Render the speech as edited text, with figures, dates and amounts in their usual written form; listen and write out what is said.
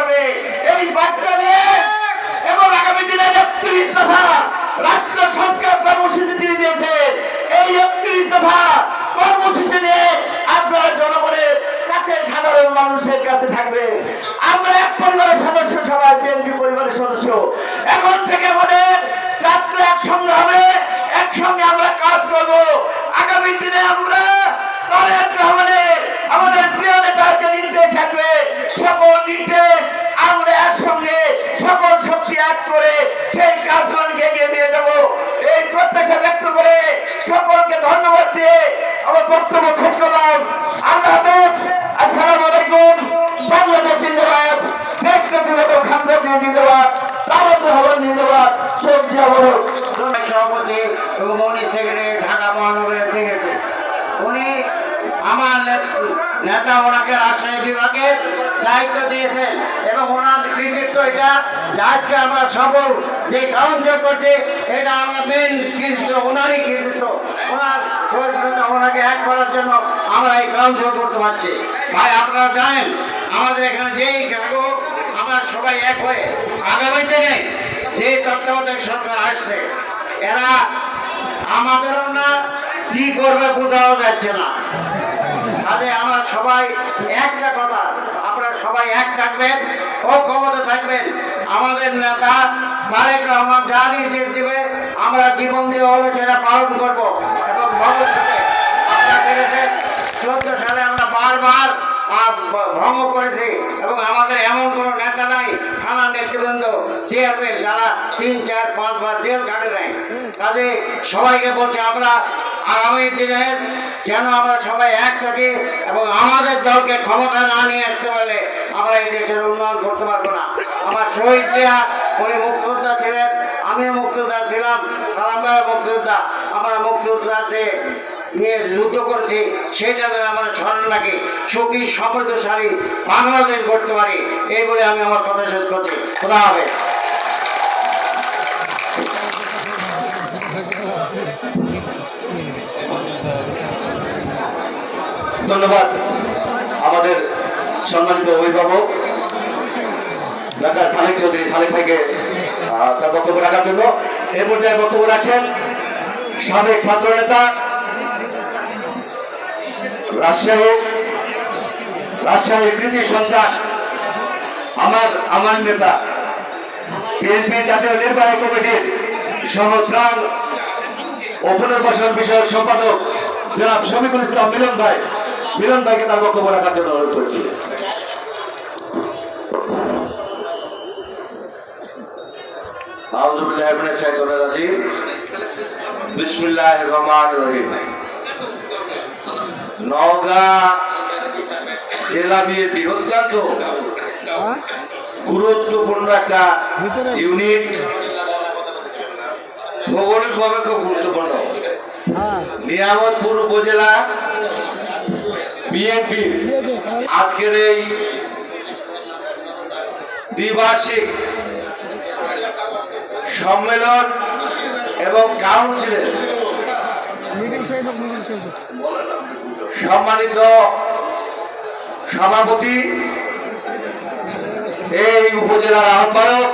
হবে এই বার্তা নিয়ে এবং আগামী দিনে ৩১ দফা রাষ্ট্র সংস্কার কর্মসূচি তিনি দিয়েছে। এই ৩১ দফা কর্মসূচি নিয়ে আপনারা জনগণের কাছে, সাধারণ মানুষের কাছে থাকবে। আমরা এক পরিবারের সদস্য, সবাই বিএনপি পরিবারের সদস্য। এখন থেকে আমাদের যাত্রা একসঙ্গে হবে, একসঙ্গে আমরা কাজ করব। আগামী দিনে আমরা তারেক রহমানের, আমাদের প্রিয় নেতার যে নির্দেশ থাকবে, সকল নির্দেশ আমরা একসঙ্গে সকল শক্তি এক করে সেই কাজগুলোকে এগিয়ে নিয়ে যাব। এই প্রত্যাশা ব্যক্ত করে সকলকে ধন্যবাদ দিয়ে আমার বক্তব্য শেষ করলাম। আল্লাহ হাফেজ। আসসালামু আলাইকুম। বাংলাদেশ জিন্দাবাদ, দেশ জাতীয় খাদ্য জিন্দাবাদ, দাওয়াত ভবন জিন্দাবাদ, সবজি অবরোধ। সভাপতি এবং উনি সেক্রেটারি ঢাকা মহানগরের দেখেছে, উনি আমার নেতা ওনাকে রাজশাহী বিভাগের দায়িত্ব দিয়েছেন এবং ওনার কৃতিত্ব এটা যে আজকে আমরা সফল যে কাউন্সিল করছে এটা আমরা মেন কৃতিত্ব, ওনারই কৃতিত্ব। ওনার সহিষ্ণুতা, ওনাকে এক করার জন্য আমরা এই কাউন্সিল করতে পারছি। ভাই আপনারা জানেন আমাদের এখানে যেই হোক আমরা সবাই এক হয়ে আগামী দিনে যে তত্ত্বাবধায়ক সরকার আসছে এরা আমাদেরও না কি করবে বোঝাও যাচ্ছে না। তাহলে আমরা সবাই একটা কথা, আপনারা সবাই এক থাকবেন ও ক্ষমতা থাকবেন। আমাদের নেতা তারেক রহমান যা নির্দেশ দেবে আমরা জীবন দিয়ে হলো সেটা পালন করব এবং ভবিষ্যতে আপনারা দেখেছেন 14 সালে আমরা বারবার ভঙ্গ করেছি এবং আমাদের এমন কোনো নেতা নাই, থানা নেতৃবৃন্দ, চেয়ারম্যান যারা 3, 4, 5 বার জেল কাটে নাই। কাজে সবাইকে বলছি আমরা আগামী দিনের যেন আমরা সবাই এক থাকি এবং আমাদের দলকে ক্ষমতা না নিয়ে আসতে পারলে আমরা এই দেশের উন্নয়ন করতে পারবো না। আমার শহীদ জিয়া উনি মুক্তিযোদ্ধা ছিলেন, আমিও মুক্তিযোদ্ধা ছিলাম, সালাম ভাই মুক্তিযোদ্ধা। আমরা মুক্তিযোদ্ধাকে নিয়ে যুদ্ধ করছি, সেইটা যেন আমার স্মরণ রাখি, সুখী সমৃদ্ধশালী বাংলাদেশ করতে পারি। এই বলে আমি আমার কথা শেষ করছি। খোদা হাফেজ। ধন্যবাদ আমাদের সম্মানিত অভিভাবক ডাক্তার সালেক চৌধুরী, সালেক ভাইকে তার বক্তব্য রাখার জন্য। এই পর্যায়ে বক্তব্য রাখছেন সাবেক ছাত্র নেতা, রাজশাহীর কৃতি সন্তান, আমার নেতা, বিএনপি জাতীয় নির্বাহী কমিটির সহত্রাণ ও পুনর্বাসন বিষয়ক সম্পাদক জনাব শফিকুল ইসলাম মিলন ভাইকে তার বক্তব্য রাখার জন্য অনুরোধ করছি। আউযু বিল্লাহি মিনাশ শাইতানির রাজিম। বিসমিল্লাহির রহমানির রহিম। নওগাঁ জেলা বিএনপি অত্যন্ত গুরুত্বপূর্ণ একটা ইউনিট, ভৌগোলিকভাবে খুব গুরুত্বপূর্ণ। নিয়ামতপুর উপজেলা বিএনপি আজকের এই দ্বিবার্ষিক সম্মেলন এবং কাউন্সিলের সম্মানিত সভাপতি, এই উপজেলার আহ্বায়ক